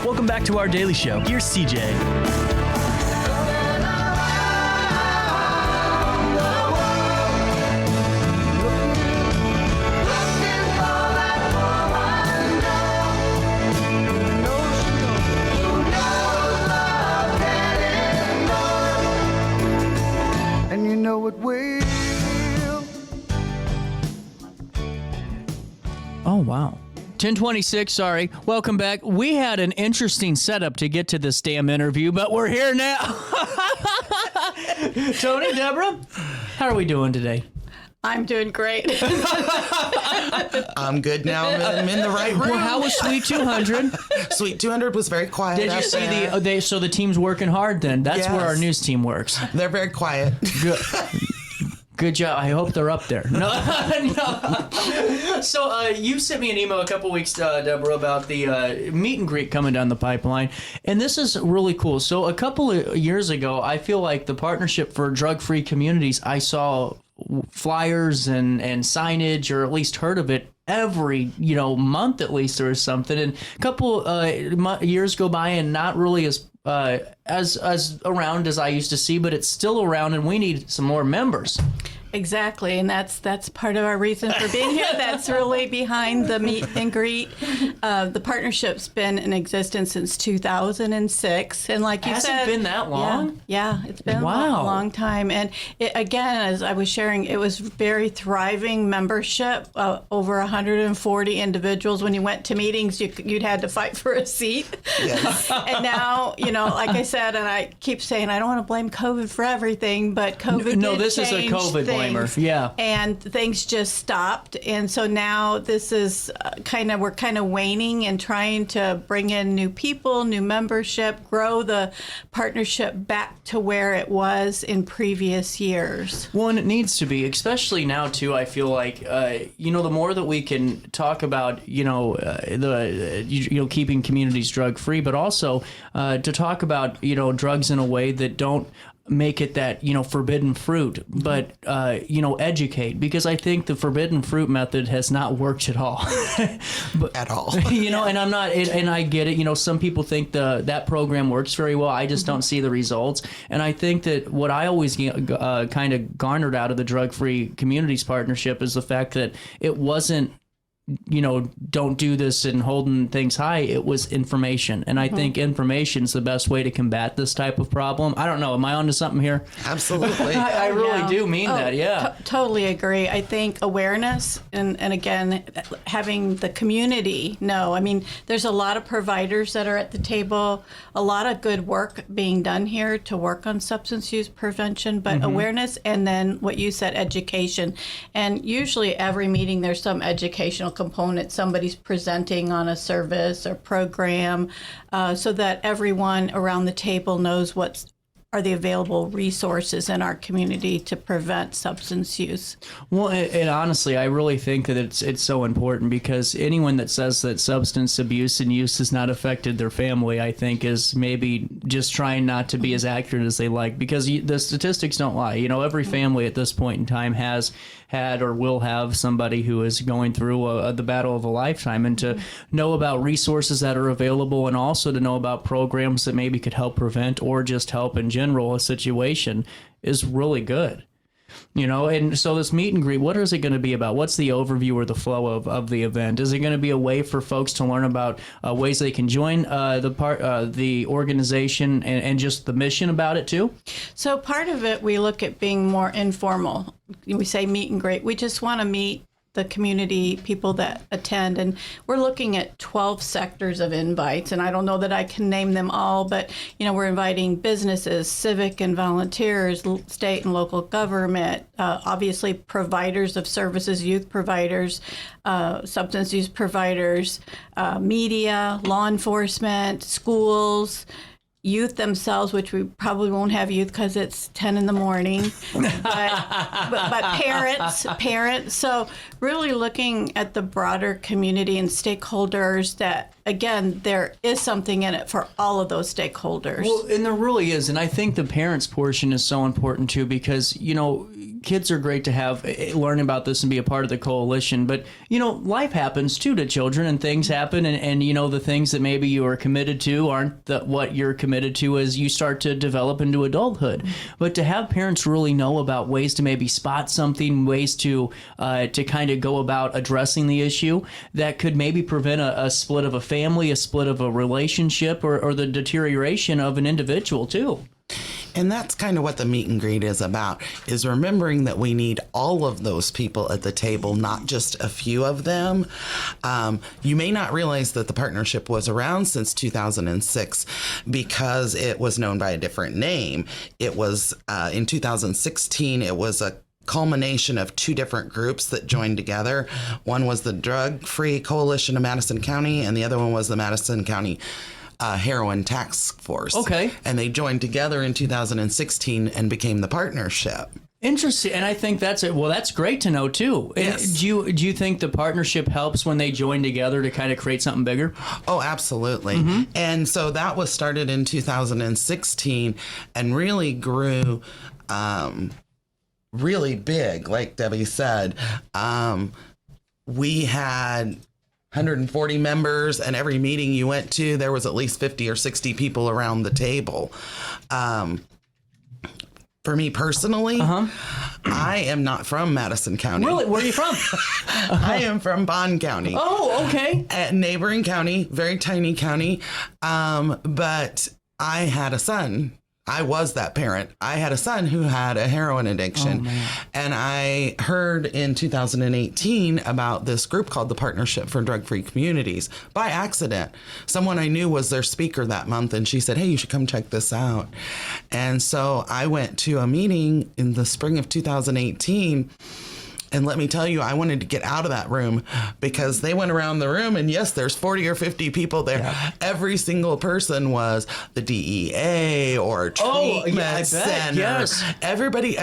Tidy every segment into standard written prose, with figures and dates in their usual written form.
Welcome back to our daily show. Here's CJ. Oh, wow. 10:26, sorry. Welcome back. We had an interesting setup to get to this damn interview, but we're here now. Toni, Deborah, how are we doing today? I'm doing great. I'm good now. I'm in the right room. Well, how was Sweet 200? Sweet 200 was very quiet. Did you see so the team's working hard then? That's where our news team works. They're very quiet. Good. Good job. I hope they're up there. No. So you sent me an email a couple weeks, Deborah, about the meet and greet coming down the pipeline. And this is really cool. So a couple of years ago, I feel like the Partnership for Drug-Free Communities, I saw flyers and signage, or at least heard of it, every month at least or something. And a couple years go by and not really as around as I used to see, but it's still around, and we need some more members. Exactly, and that's part of our reason for being here. That's really behind the meet and greet. The partnership's been in existence since 2006, and like you said, has it been that long? Yeah, it's been a long time. And again, as I was sharing, it was very thriving membership. Over 140 individuals. When you went to meetings, you'd had to fight for a seat. Yes. And now, like I said, and I keep saying, I don't want to blame COVID for everything, but COVID this is a COVID blamer. Yeah. And things just stopped. And so now this is we're kind of waning and trying to bring in new people, new membership, grow the partnership back to where it was in previous years. Well, and it needs to be, especially now too. I feel like, the more that we can talk about, keeping communities drug free, but also to talk about, drugs in a way that don't make it that, forbidden fruit, but, educate, because I think the forbidden fruit method has not worked at all. At all. And I'm not, and I get it. Some people think that program works very well. I just don't see the results. And I think that what I always kind of garnered out of the Drug-Free Communities Partnership is the fact that it wasn't, don't do this and holding things high. It was information. And I think information is the best way to combat this type of problem. I don't know. Am I onto something here? Absolutely. I really do mean that. Yeah. Totally agree. I think awareness and again, having the community know. I mean, there's a lot of providers that are at the table, a lot of good work being done here to work on substance use prevention, but awareness, and then what you said, education. And usually every meeting there's some educational component. Somebody's presenting on a service or program, so that everyone around the table knows what are the available resources in our community to prevent substance use. Well, and honestly, I really think that it's so important, because anyone that says that substance abuse and use has not affected their family, I think, is maybe just trying not to be as accurate as they like, because the statistics don't lie. Every family at this point in time has had or will have somebody who is going through the battle of a lifetime, and to know about resources that are available, and also to know about programs that maybe could help prevent or just help in general a situation is really good. And so this meet and greet, what is it going to be about? What's the overview or the flow of the event? Is it going to be a way for folks to learn about ways they can join the organization and just the mission about it too? So part of it, we look at being more informal. We say meet and greet. We just want to meet the community people that attend, and we're looking at 12 sectors of invites, and I don't know that I can name them all, but we're inviting businesses, civic and volunteers, state and local government, obviously providers of services, youth providers, substance use providers, media, law enforcement, schools, youth themselves, which we probably won't have youth because it's 10 in the morning, but parents. So really looking at the broader community and stakeholders that again, there is something in it for all of those stakeholders. Well, and there really is. And I think the parents portion is so important too, because, kids are great to have learn about this and be a part of the coalition. But, life happens too to children, and things happen. And the things that maybe you are committed to aren't what you're committed to as you start to develop into adulthood. But to have parents really know about ways to maybe spot something, ways to kind of go about addressing the issue that could maybe prevent a split of a family, a split of a relationship, or the deterioration of an individual too. And that's kind of what the meet and greet is about, is remembering that we need all of those people at the table, not just a few of them. You may not realize that the partnership was around since 2006 because it was known by a different name. It was in 2016, it was a culmination of two different groups that joined together. One was the Drug Free Coalition of Madison County, and the other one was the Madison County Heroin Task Force. Okay. And they joined together in 2016 and became the partnership. Interesting. And I think that's it. Well, that's great to know too. Yes. Do you think the partnership helps when they join together to kind of create something bigger? Oh, absolutely. And so that was started in 2016 and really grew really big, like Debbie said. We had 140 members, and every meeting you went to, there was at least 50 or 60 people around the table. For me personally, I am not from Madison County. Really? Where are you from? I am from Bond County. Oh, okay. A neighboring county, very tiny county. But I had a son. I was that parent. I had a son who had a heroin addiction. And I heard in 2018 about this group called the Partnership for Drug-Free Communities by accident. Someone I knew was their speaker that month, and she said, hey, you should come check this out. And so I went to a meeting in the spring of 2018. And let me tell you, I wanted to get out of that room because they went around the room, and yes, there's 40 or 50 people there. Yeah. Every single person was the DEA or a treatment center. Yes. Everybody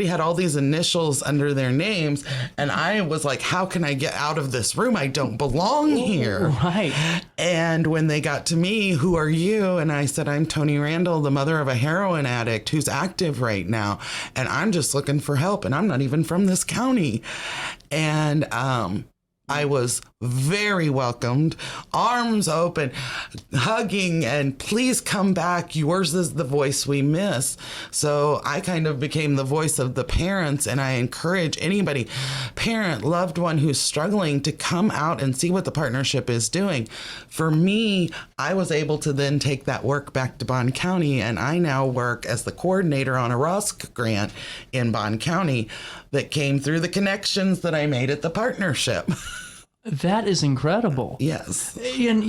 had all these initials under their names. And I was like, how can I get out of this room? I don't belong here. Right. And when they got to me, who are you? And I said, I'm Toni Randall, the mother of a heroin addict who's active right now. And I'm just looking for help. And I'm not even from this county. And I was very welcomed, arms open, hugging, and please come back. Yours is the voice we miss. So I kind of became the voice of the parents, and I encourage anybody, parent, loved one who's struggling, to come out and see what the partnership is doing. For me, I was able to then take that work back to Bond County, and I now work as the coordinator on a ROSC grant in Bond County that came through the connections that I made at the partnership. That is incredible. Yes. And,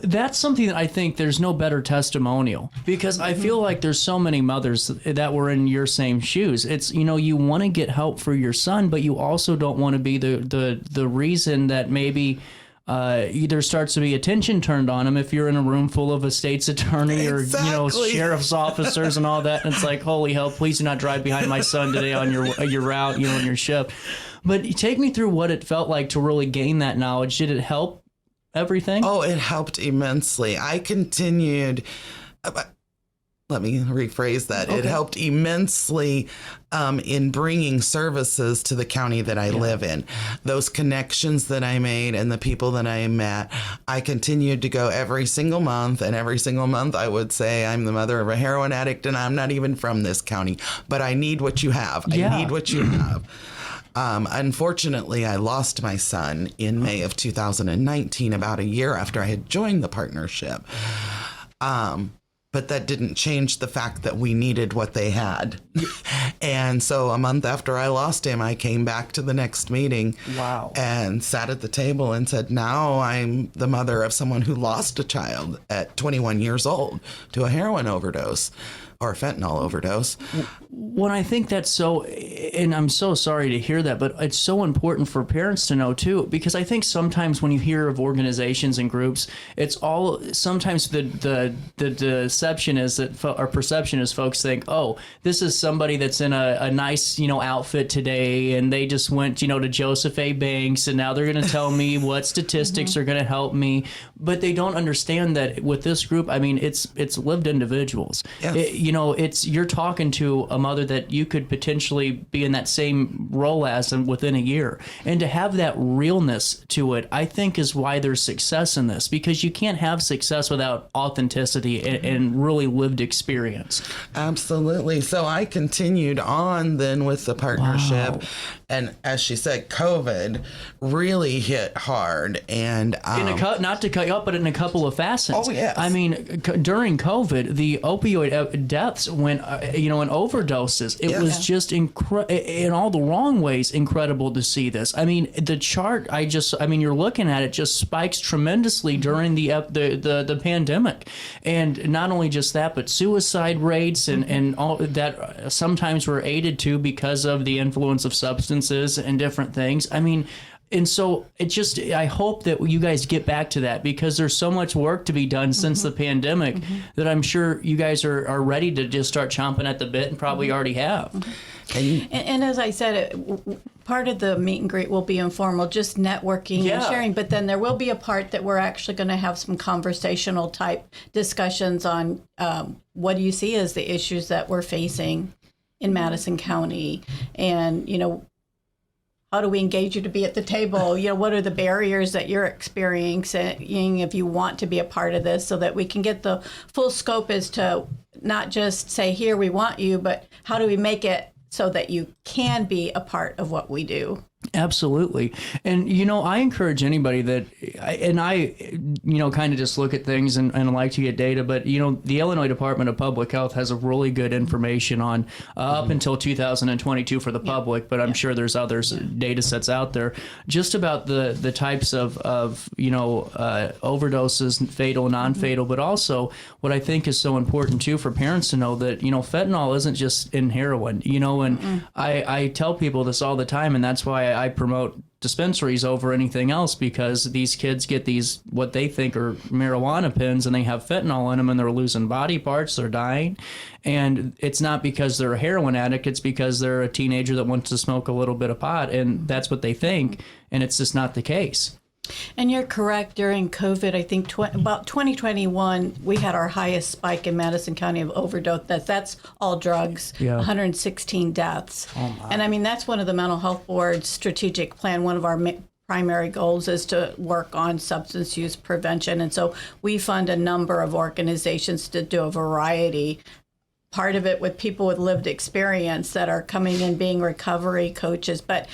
that's something that I think there's no better testimonial, because I feel like there's so many mothers that were in your same shoes. It's, you want to get help for your son, but you also don't want to be the reason that maybe either starts to be attention turned on him if you're in a room full of a state's attorney or, sheriff's officers and all that. And it's like, holy hell, please do not drive behind my son today on your route, on your shift. But take me through what it felt like to really gain that knowledge. Did it help everything? Oh, it helped immensely. I continued. Let me rephrase that. Okay. It helped immensely in bringing services to the county that I live in. Those connections that I made and the people that I met, I continued to go every single month. And every single month I would say, I'm the mother of a heroin addict and I'm not even from this county, but I need what you have. I need what you have. Unfortunately, I lost my son in May of 2019, about a year after I had joined the partnership. But that didn't change the fact that we needed what they had. And so a month after I lost him, I came back to the next meeting. Wow. And sat at the table and said, now I'm the mother of someone who lost a child at 21 years old to a heroin overdose. or fentanyl overdose. Well, I think that's so, and I'm so sorry to hear that, but it's so important for parents to know too, because I think sometimes when you hear of organizations and groups, it's all, sometimes the deception is that, or perception is folks think, oh, this is somebody that's in a nice, outfit today, and they just went, to Joseph A. Banks, and now they're going to tell me what statistics are going to help me. But they don't understand that with this group, I mean, it's lived individuals. Yes. You're talking to a mother that you could potentially be in that same role as and within a year. And to have that realness to it, I think is why there's success in this, because you can't have success without authenticity and really lived experience. Absolutely. So I continued on then with the partnership. Wow. And as she said, COVID really hit hard. And not to cut you up, but in a couple of facets. Oh, yes. I mean, during COVID, the opioid deaths went, in overdoses. It was just in all the wrong ways, incredible to see this. I mean, the chart, you're looking at it, just spikes tremendously during the pandemic. And not only just that, but suicide rates and all that sometimes were aided to because of the influence of substances and different things. I mean, and so I hope that you guys get back to that, because there's so much work to be done since the pandemic that I'm sure you guys are ready to just start chomping at the bit, and probably already have. And as I said, part of the meet and greet will be informal, just networking and sharing, but then there will be a part that we're actually going to have some conversational type discussions on what do you see as the issues that we're facing in Madison County, and how do we engage you to be at the table? What are the barriers that you're experiencing if you want to be a part of this, so that we can get the full scope as to not just say, here, we want you, but how do we make it so that you can be a part of what we do? Absolutely. And, I encourage anybody that, I kind of just look at things and like to get data, but, the Illinois Department of Public Health has a really good information on up until 2022 for the public, but I'm sure there's other data sets out there just about the types of overdoses, fatal, non-fatal, but also what I think is so important too for parents to know that, fentanyl isn't just in heroin, and I tell people this all the time, and that's why I promote dispensaries over anything else, because these kids get these what they think are marijuana pens, and they have fentanyl in them, and they're losing body parts, they're dying, and it's not because they're a heroin addict, it's because they're a teenager that wants to smoke a little bit of pot, and that's what they think, and it's just not the case. And you're correct. During COVID, I think about 2021, we had our highest spike in Madison County of overdose deaths. That's all drugs, 116 deaths. Oh my. And I mean, that's one of the Mental Health Board's strategic plan. One of our primary goals is to work on substance use prevention. And so we fund a number of organizations to do a variety. Part of it with people with lived experience that are coming in being recovery coaches. But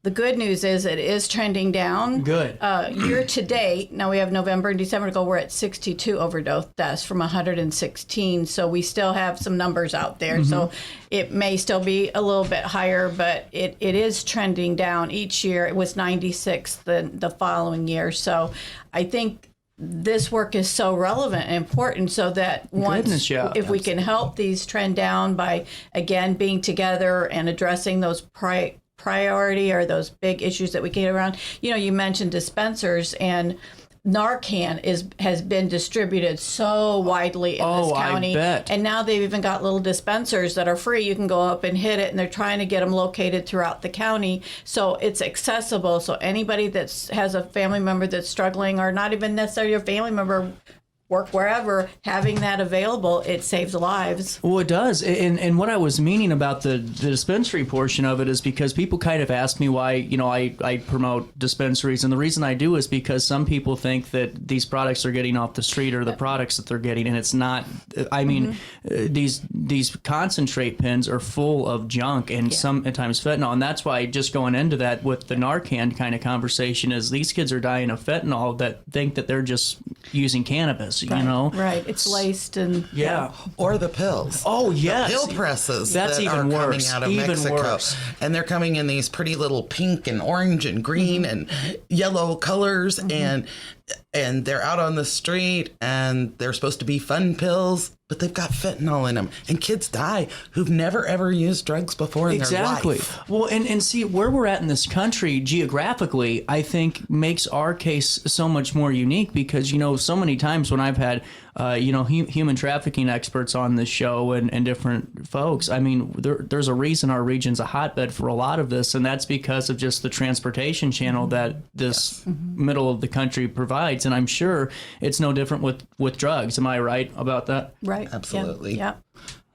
the good news is it is trending down. Good. Year to date, now we have November and December to go, we're at 62 overdose deaths from 116. So we still have some numbers out there. So it may still be a little bit higher, but it is trending down each year. It was 96 the following year. So I think this work is so relevant and important, so that if we can help these trend down by, again, being together and addressing those priority or those big issues that we get around. You mentioned dispensers, and Narcan has been distributed so widely in this county. I bet. And now they've even got little dispensers that are free. You can go up and hit it, and they're trying to get them located throughout the county. So it's accessible. So anybody that has a family member that's struggling, or not even necessarily a family member, work wherever, having that available, it saves lives. Well, it does. And what I was meaning about the dispensary portion of it is because people kind of ask me why, I promote dispensaries. And the reason I do is because some people think that these products they're getting off the street are the products that they're getting. And it's not. I mean, these concentrate pens are full of junk and sometimes fentanyl. And that's why, just going into that with the Narcan kind of conversation, is these kids are dying of fentanyl that think that they're just using cannabis. Right. It's laced and or the pills. Oh yes, the pill presses. That's that even are worse. Coming out of Mexico. Worse. And they're coming in these pretty little pink and orange and green and yellow colors, and and they're out on the street and they're supposed to be fun pills, but they've got fentanyl in them, and kids die who've never ever used drugs before in their life. Well, and see where we're at in this country geographically, I think makes our case so much more unique because, so many times when I've had, human trafficking experts on this show and different folks, I mean, there's a reason our region's a hotbed for a lot of this, and that's because of just the transportation channel that this middle of the country provides. And I'm sure it's no different with drugs. Am I right about that? Right. Absolutely. Yeah.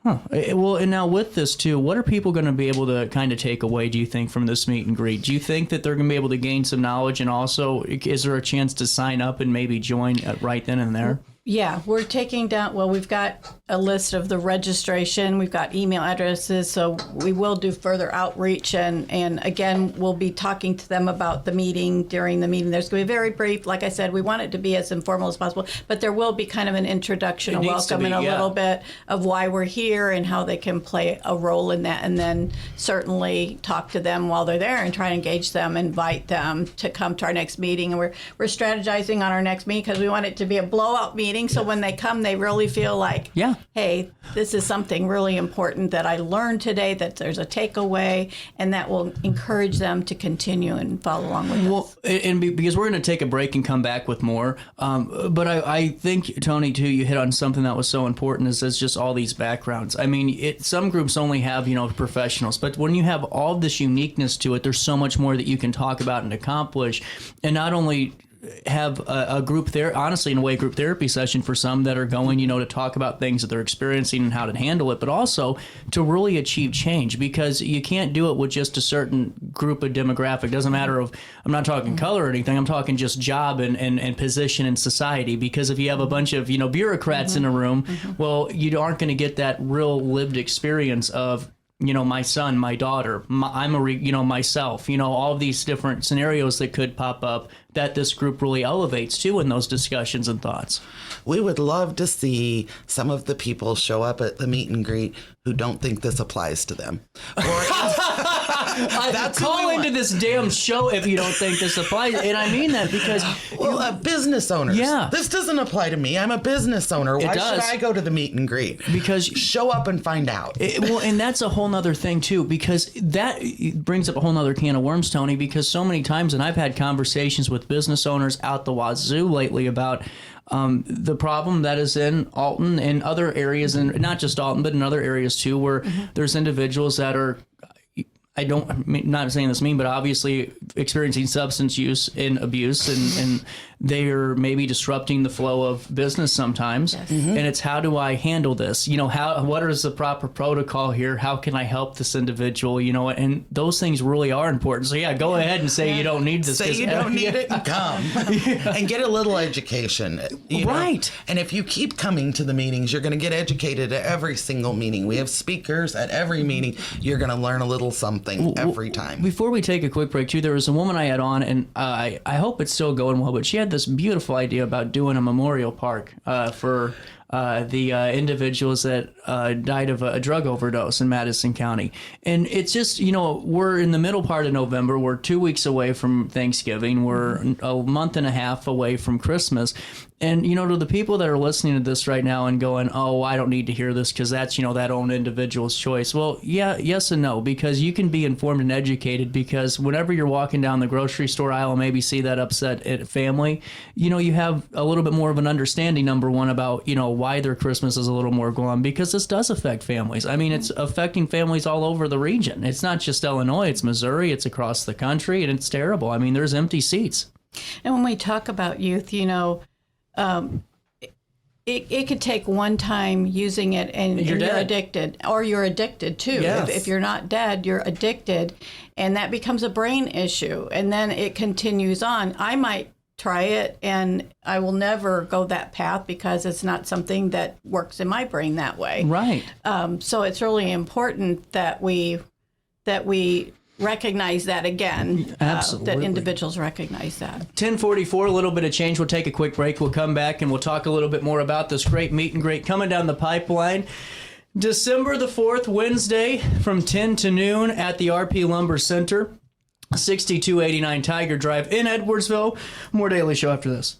Huh. Well, and now with this too, what are people going to be able to kind of take away, do you think, from this meet and greet? Do you think that they're going to be able to gain some knowledge, and also is there a chance to sign up and maybe join right then and there? Yeah, we're taking down, we've got a list of the registration. We've got email addresses, so we will do further outreach. And again, we'll be talking to them about the meeting during the meeting. There's going to be very brief. Like I said, we want it to be as informal as possible, but there will be kind of an introduction, a welcome, and a little bit of why we're here and how they can play a role in that. And then certainly talk to them while they're there and try to engage them, invite them to come to our next meeting. And we're strategizing on our next meeting because we want it to be a blowout meeting. So when they come, they really feel like, hey, this is something really important that I learned today, that there's a takeaway, and that will encourage them to continue and follow along with us. And because we're going to take a break and come back with more. But I think, Toni, too, you hit on something that was so important is just all these backgrounds. I mean, some groups only have, professionals, but when you have all this uniqueness to it, there's so much more that you can talk about and accomplish. And not only have a group there, honestly, in a way, group therapy session for some that are going, to talk about things that they're experiencing and how to handle it, but also to really achieve change, because you can't do it with just a certain group of demographic. Doesn't matter I'm not talking color or anything. I'm talking just job and position in society, because if you have a bunch of, bureaucrats in a room, well, you aren't going to get that real lived experience of, my son, my daughter, myself, all of these different scenarios that could pop up that this group really elevates too in those discussions and thoughts. We would love to see some of the people show up at the meet and greet who don't think this applies to them. That's call into this damn show if you don't think this applies. And I mean that because... business owners. Yeah. This doesn't apply to me. I'm a business owner. Why should I go to the meet and greet? Because... show up and find out. And that's a whole nother thing too, because that brings up a whole nother can of worms, Toni, because so many times, and I've had conversations with business owners out the wazoo lately about the problem that is in Alton and other areas, and not just Alton, but in other areas too, where there's individuals that are, not saying this mean, but obviously experiencing substance use and abuse, and they are maybe disrupting the flow of business sometimes. Yes. And it's, how do I handle this? What is the proper protocol here? How can I help this individual? And those things really are important. So go ahead and say you don't need this. Say you don't need it and come. And get a little education. Right. And if you keep coming to the meetings, you're going to get educated at every single meeting. We have speakers at every meeting. You're going to learn a little something every time. Before we take a quick break too, there was a woman I had on, and I hope it's still going well, but she had this beautiful idea about doing a memorial park for the individuals that died of a drug overdose in Madison County. And it's just, we're in the middle part of November. We're 2 weeks away from Thanksgiving. We're a month and a half away from Christmas. And, to the people that are listening to this right now and going, oh, I don't need to hear this because that's, that own individual's choice. Well, yes and no, because you can be informed and educated, because whenever you're walking down the grocery store aisle and maybe see that upset family, you have a little bit more of an understanding, number one, about, why their Christmas is a little more glum, because this does affect families. I mean, it's affecting families all over the region. It's not just Illinois, it's Missouri, it's across the country, and it's terrible. I mean, there's empty seats. And when we talk about youth, it could take one time using it and you're addicted, or you're addicted too. Yes. If you're not dead, you're addicted, and that becomes a brain issue, and then it continues on. I might try it and I will never go that path because it's not something that works in my brain that way. Right. So it's really important that we recognize that again. Absolutely. That individuals recognize that. 10:44, a little bit of change. We'll take a quick break. We'll come back and we'll talk a little bit more about this great meet and greet coming down the pipeline. December the 4th, Wednesday, from 10 to noon at the RP Lumber Center. 6289 Tiger Drive in Edwardsville. More Daily Show after this.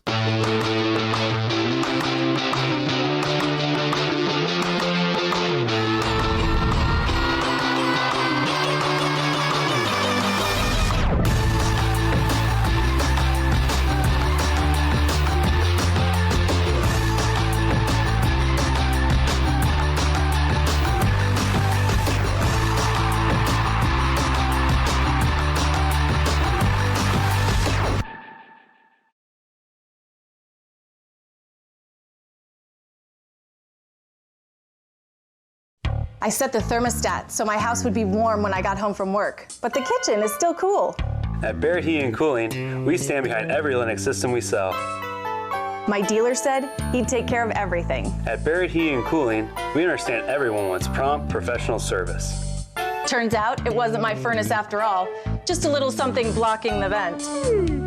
I set the thermostat so my house would be warm when I got home from work, but the kitchen is still cool. At Barrett Heating and Cooling, we stand behind every Linux system we sell. My dealer said he'd take care of everything. At Barrett Heating and Cooling, we understand everyone wants prompt, professional service. Turns out it wasn't my furnace after all, just a little something blocking the vent.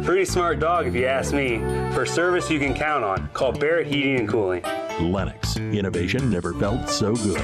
Pretty smart dog if you ask me. For service you can count on, call Barrett Heating and Cooling. Lennox. Innovation never felt so good.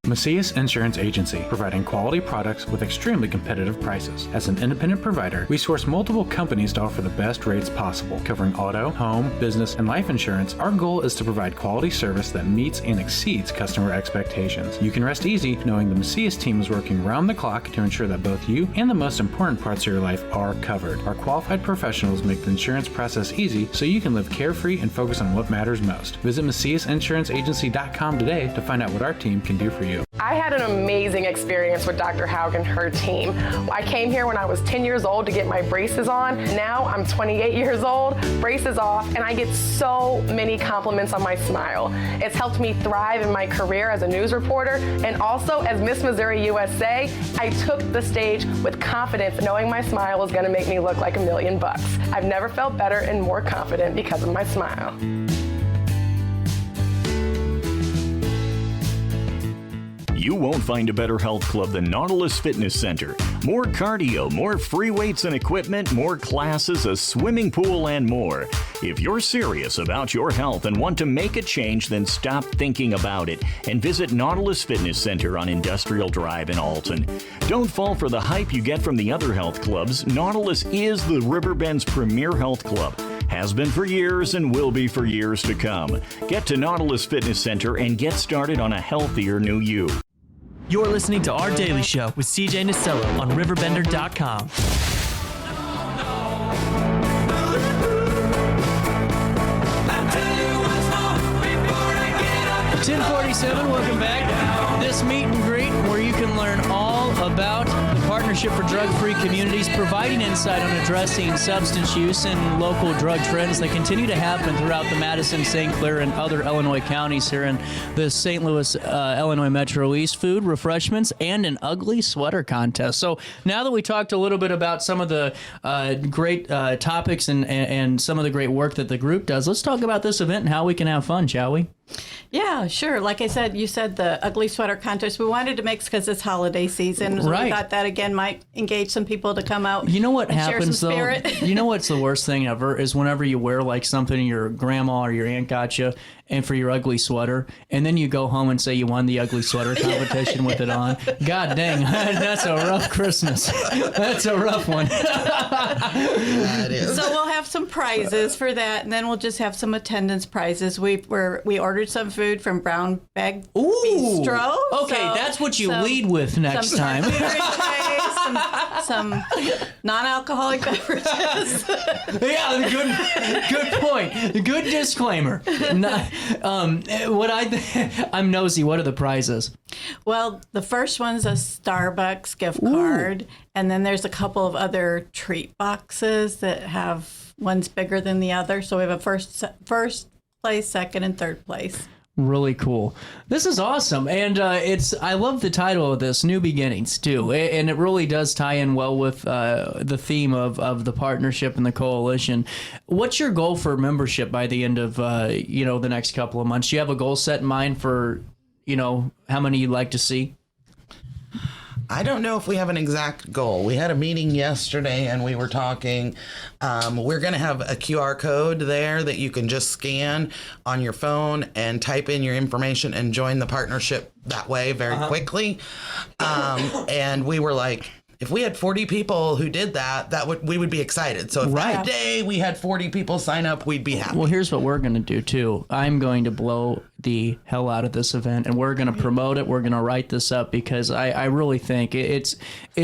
Macias Insurance Agency, providing quality products with extremely competitive prices. As an independent provider, we source multiple companies to offer the best rates possible, covering auto, home, business, and life insurance. Our goal is to provide quality service that meets and exceeds customer expectations. You can rest easy knowing the Macias team is working round the clock to ensure that both you and the most important parts of your life are covered. Our qualified professionals make the insurance process easy so you can live carefree and focus on what matters most. Visit MaciasInsuranceAgency.com today to find out what our team can do for you. I had an amazing experience with Dr. Haug and her team. I came here when I was 10 years old to get my braces on. Now I'm 28 years old, braces off, and I get so many compliments on my smile. It's helped me thrive in my career as a news reporter, and also as Miss Missouri USA, I took the stage with confidence knowing my smile was gonna make me look like $1 million. I've never felt better and more confident because of my smile. You won't find a better health club than Nautilus Fitness Center. More cardio, more free weights and equipment, more classes, a swimming pool, and more. If you're serious about your health and want to make a change, then stop thinking about it and visit Nautilus Fitness Center on Industrial Drive in Alton. Don't fall for the hype you get from the other health clubs. Nautilus is the Riverbend's premier health club. Has been for years and will be for years to come. Get to Nautilus Fitness Center and get started on a healthier new you. You're listening to Our Daily Show with CJ Nasello on RiverBender.com. 1047, welcome back. This meet and greet where you can learn all about the Partnership for Drug-Free Communities, providing insight on addressing substance use and local drug trends that continue to happen throughout the Madison, St. Clair, and other Illinois counties here in the St. Louis, Illinois Metro East. Food, refreshments, and an ugly sweater contest. So now that we talked a little bit about some of the great topics and some of the great work that the group does, let's talk about this event and how we can have fun, shall we? Yeah, sure. Like I said, you said the ugly sweater contest. We wanted to mix because it's holiday season. So right. We thought that, again, might engage some people to come out. You know what and happens, share some though? spirit. You know what's the worst thing ever is whenever you wear like something your grandma or your aunt got you and for your ugly sweater, and then you go home and say you won the ugly sweater competition with it on. God dang, that's a rough Christmas. That's a rough one. That is. So we'll have some prizes for that, and then we'll just have some attendance prizes. We ordered some food from Brown Bag Bistro. Okay, so that's what you lead with next time. Some non-alcoholic beverages. Yeah, good point. Good disclaimer. I'm nosy. What are the prizes? Well, the first one's a Starbucks gift card, and then there's a couple of other treat boxes that have one's bigger than the other. So we have a first place, second, and third place. Really cool. This is awesome, and I love the title of this, New Beginnings, too, and it really does tie in well with the theme of the partnership and the coalition. What's your goal for membership by the end of the next couple of months? Do you have a goal set in mind for how many you'd like to see? I don't know if we have an exact goal. We had a meeting yesterday and we were talking. We're going to have a QR code there that you can just scan on your phone and type in your information and join the partnership that way very quickly. And we were like, if we had 40 people who did that, we would be excited. So if that day we had 40 people sign up, we'd be happy. Well, here's what we're going to do too. I'm going to blow the hell out of this event, and we're going to promote it. We're going to write this up because I really think it's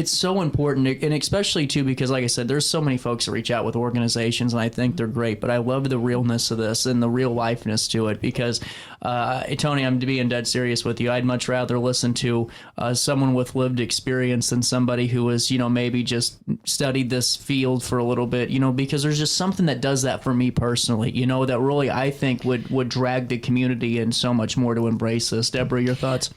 so important, and especially too because, like I said, there's so many folks that reach out with organizations, and I think they're great. But I love the realness of this and the real lifeness to it because, Toni, I'm being dead serious with you. I'd much rather listen to someone with lived experience than somebody who has, maybe just studied this field for a little bit, because there's just something that does that for me personally, that really I think would drag the community in so much more to embrace this. Deborah, your thoughts?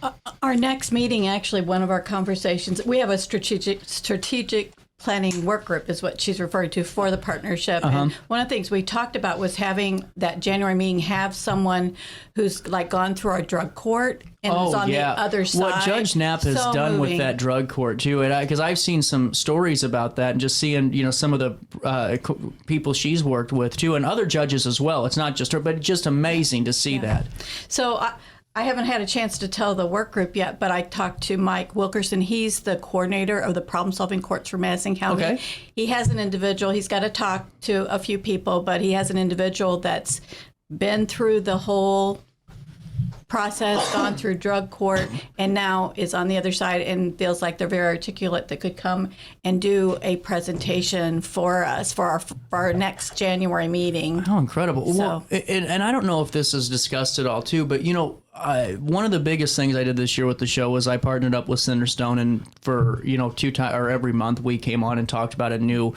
Our next meeting, actually, one of our conversations, we have a strategic planning work group is what she's referring to for the partnership. And one of the things we talked about was having that January meeting have someone who's like gone through our drug court and is on the other side. What Judge Knapp has done with that drug court too, because I've seen some stories about that and just seeing some of the people she's worked with too, and other judges as well. It's not just her, but just amazing to see that. So I haven't had a chance to tell the work group yet, but I talked to Mike Wilkerson. He's the coordinator of the problem-solving courts for Madison County. Okay. He has an individual. He's got to talk to a few people, but he has an individual that's been through the whole process, gone through drug court, and now is on the other side and feels like they're very articulate that could come and do a presentation for us for our next January meeting. How incredible. So, well, and I don't know if this is discussed at all too, but one of the biggest things I did this year with the show was I partnered up with Centerstone, and for every month we came on and talked about a new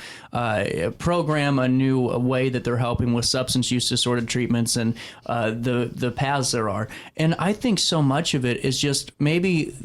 program, a new way that they're helping with substance use disorder treatments and the paths there are. And I think so much of it is just maybe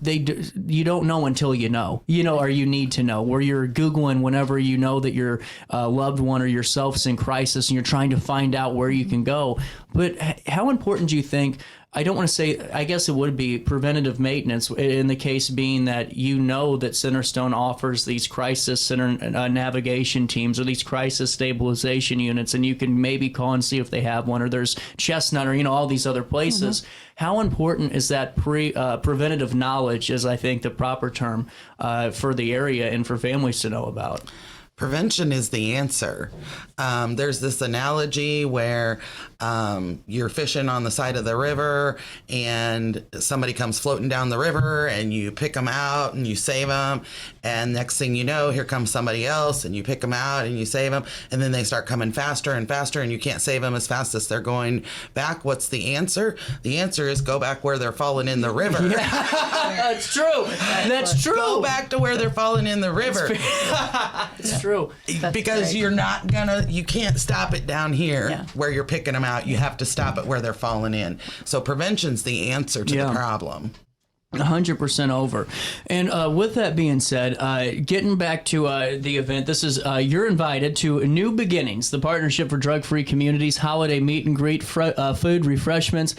you don't know until you know, or you need to know, where you're Googling whenever you know that your loved one or yourself's in crisis and you're trying to find out where you can go. But how important do you think, I don't want to say, I guess it would be preventative maintenance in the case being that that Centerstone offers these crisis center navigation teams or these crisis stabilization units, and you can maybe call and see if they have one, or there's Chestnut or all these other places. Mm-hmm. How important is that preventative knowledge, is I think the proper term for the area and for families to know about? Prevention is the answer. There's this analogy where you're fishing on the side of the river and somebody comes floating down the river and you pick them out and you save them. And next thing you know, here comes somebody else and you pick them out and you save them. And then they start coming faster and faster and you can't save them as fast as they're going back. What's the answer? The answer is go back where they're falling in the river. Yeah. That's true. That's true. Go back to where they're falling in the river. It's true. Because you're not you can't stop it down here where you're picking them out. You have to stop it where they're falling in. So prevention's the answer to the problem. 100% over. And with that being said, getting back to the event, this is you're invited to New Beginnings, the Partnership for Drug-Free Communities holiday meet and greet, food, refreshments,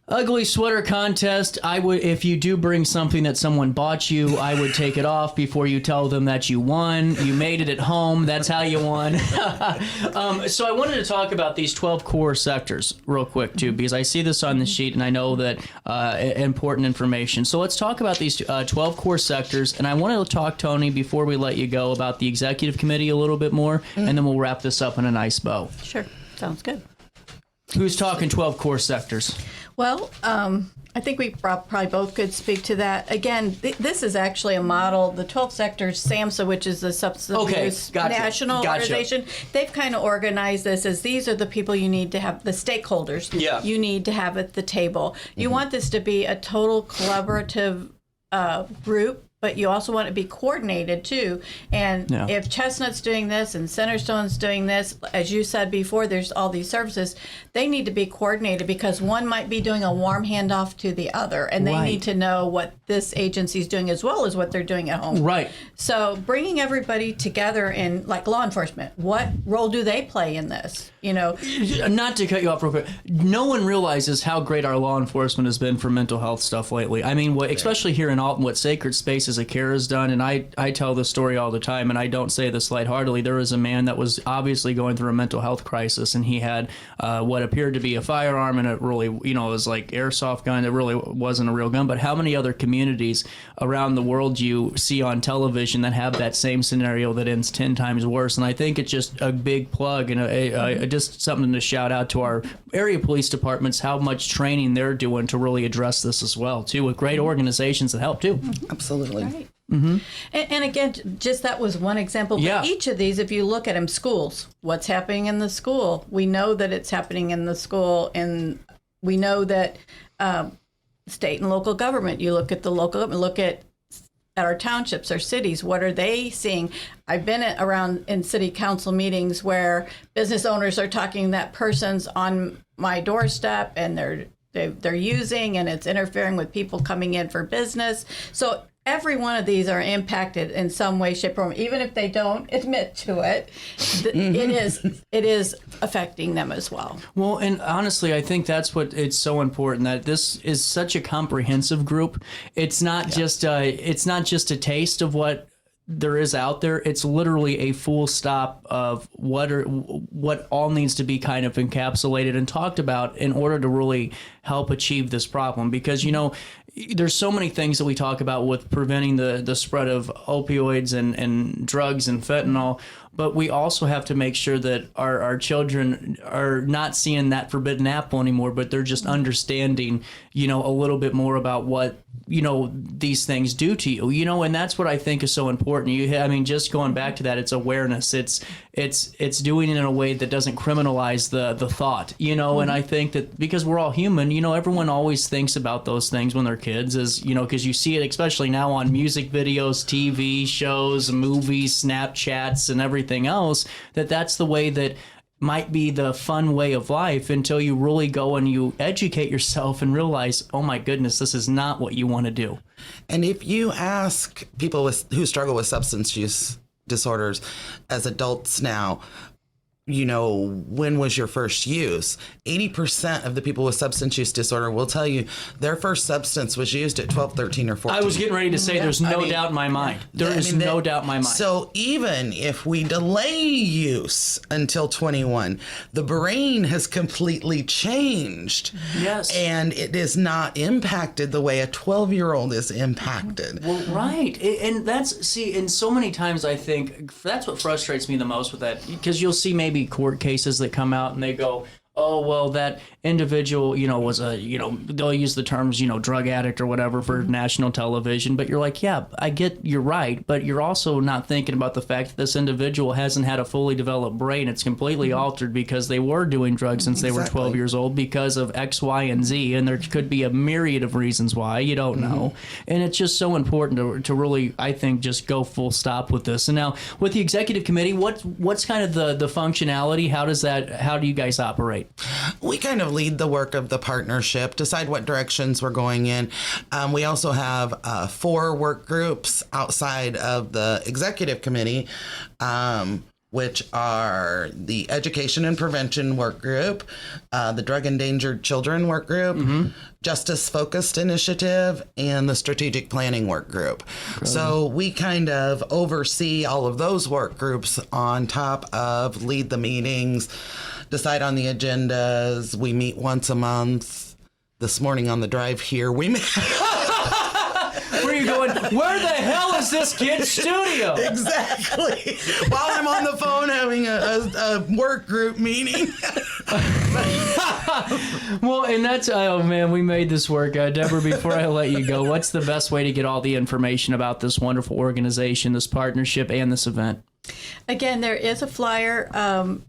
ugly sweater contest. If you do bring something that someone bought you, I would take it off before you tell them that you won. You made it at home. That's how you won. So I wanted to talk about these 12 core sectors real quick, too, because I see this on the sheet, and I know that important information. So let's talk about these 12 core sectors, and I want to talk, Toni, before we let you go, about the executive committee a little bit more, and then we'll wrap this up in a nice bow. Sure. Sounds good. Who's talking 12 core sectors? Well, I think we probably both could speak to that. Again, this is actually a model. The 12 sectors, SAMHSA, which is the Substance Abuse National Organization, they've kind of organized this as these are the people you need to have, the stakeholders you need to have at the table. You want this to be a total collaborative group, but you also want it to be coordinated too. And if Chestnut's doing this and Centerstone's doing this, as you said before, there's all these services, they need to be coordinated because one might be doing a warm handoff to the other, and they need to know what this agency's doing as well as what they're doing at home. Right. So bringing everybody together in, like law enforcement, what role do they play in this? Not to cut you off real quick, no one realizes how great our law enforcement has been for mental health stuff lately. I mean, especially here in Alton, what Sacred Spaces as a care is done. And I tell this story all the time, and I don't say this lightheartedly. There was a man that was obviously going through a mental health crisis, and he had what appeared to be a firearm, and it really, it was like airsoft gun. It really wasn't a real gun. But how many other communities around the world you see on television that have that same scenario that ends 10 times worse? And I think it's just a big plug and just something to shout out to our area police departments, how much training they're doing to really address this as well, too, with great organizations that help, too. Absolutely. Right. And again, just that was one example. But each of these, if you look at them, schools, what's happening in the school? We know that it's happening in the school, and we know that state and local government, you look at the local government, look at our townships, our cities, what are they seeing? I've been around in city council meetings where business owners are talking that person's on my doorstep and they're using, and it's interfering with people coming in for business. So every one of these are impacted in some way, shape, or form. Even if they don't admit to it, it is affecting them as well. Well, and honestly, I think that's what it's so important, that this is such a comprehensive group. It's not just a taste of what there is out there. It's literally a full stop of what all needs to be kind of encapsulated and talked about in order to really help achieve this problem. Because, there's so many things that we talk about with preventing the spread of opioids and drugs and fentanyl, but we also have to make sure that our children are not seeing that forbidden apple anymore, but they're just understanding, a little bit more about what, these things do to you, and that's what I think is so important. Just going back to that, it's awareness. It's doing it in a way that doesn't criminalize the thought, and I think that because we're all human, everyone always thinks about those things when they're kids, because you see it, especially now on music videos, TV shows, movies, Snapchats, and everything else, that's the way that might be the fun way of life until you really go and you educate yourself and realize, oh my goodness, this is not what you want to do. And if you ask people who struggle with substance use disorders as adults now, when was your first use? 80% of the people with substance use disorder will tell you their first substance was used at 12, 13, or 14. I was getting ready to say there's no doubt in my mind. There is no doubt in my mind. So even if we delay use until 21, the brain has completely changed. Yes. And it is not impacted the way a 12-year-old is impacted. Well, right. And and so many times I think that's what frustrates me the most with that, because you'll see maybe court cases that come out and they go, oh, well, that individual, was they'll use the terms, drug addict or whatever for national television. But you're like, yeah, I get you're right. But you're also not thinking about the fact that this individual hasn't had a fully developed brain. It's completely altered because they were doing drugs since they were 12 years old because of X, Y, and Z. And there could be a myriad of reasons why. You don't know. And it's just so important to really, I think, just go full stop with this. And now with the executive committee, what's kind of the functionality? How do you guys operate? We kind of lead the work of the partnership, decide what directions we're going in. We also have 4 work groups outside of the executive committee, which are the Education and Prevention Work Group, the Drug Endangered Children Work Group, Justice Focused Initiative, and the Strategic Planning Work Group. Okay. So we kind of oversee all of those work groups on top of lead the meetings, decide on the agendas. We meet once a month. This morning on the drive here, we met. Where are you going? Where the hell is this kid's studio? Exactly. While I'm on the phone having a work group meeting. Well, and that's, oh man, we made this work. Deborah, before I let you go, what's the best way to get all the information about this wonderful organization, this partnership, and this event? Again, there is a flyer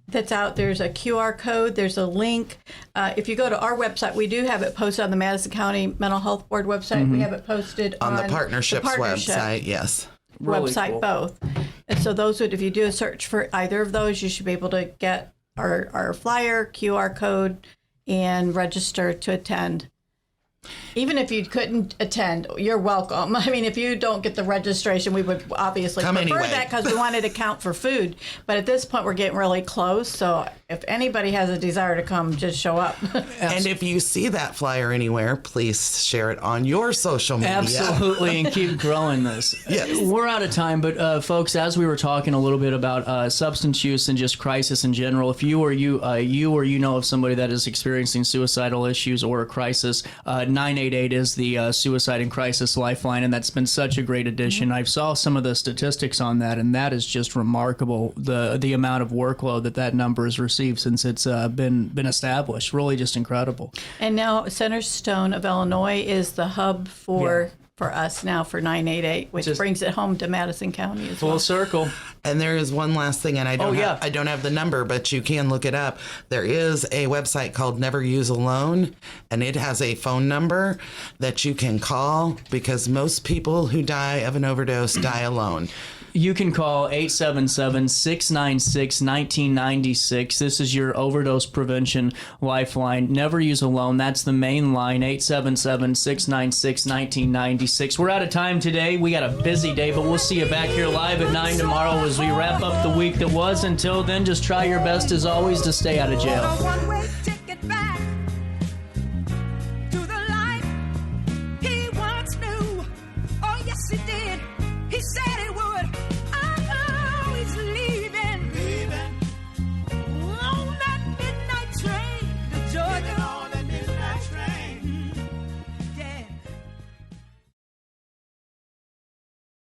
that's out. There's a QR code. There's a link. If you go to our website, we do have it posted on the Madison County Mental Health Board website. We have it posted on the partnership's website, yes. Really website, cool. Both. And so those if you do a search for either of those, you should be able to get our flyer, QR code, and register to attend. Even if you couldn't attend, you're welcome. I mean, if you don't get the registration, we would obviously prefer that because we wanted to count for food. But at this point, we're getting really close. So if anybody has a desire to come, just show up. And if you see that flyer anywhere, please share it on your social media. Absolutely, and keep growing this. Yes. We're out of time, but folks, as we were talking a little bit about substance use and just crisis in general, if you know of somebody that is experiencing suicidal issues or a crisis, 988 is the Suicide and Crisis Lifeline, and that's been such a great addition. I saw some of the statistics on that, and that is just remarkable, the amount of workload that number has received since it's been established. Really just incredible. And now Centerstone of Illinois is the hub for us now for 988, which brings it home to Madison County as well. Full circle. And there is one last thing, and I don't have the number, but you can look it up. There is a website called Never Use Alone, and it has a phone number that you can call because most people who die of an overdose die alone. You can call 877-696-1996. This is your overdose prevention lifeline. Never use alone. That's the main line, 877-696-1996. We're out of time today. We got a busy day, but we'll see you back here live at 9 tomorrow as we wrap up the week that was. Until then, just try your best, as always, to stay out of jail.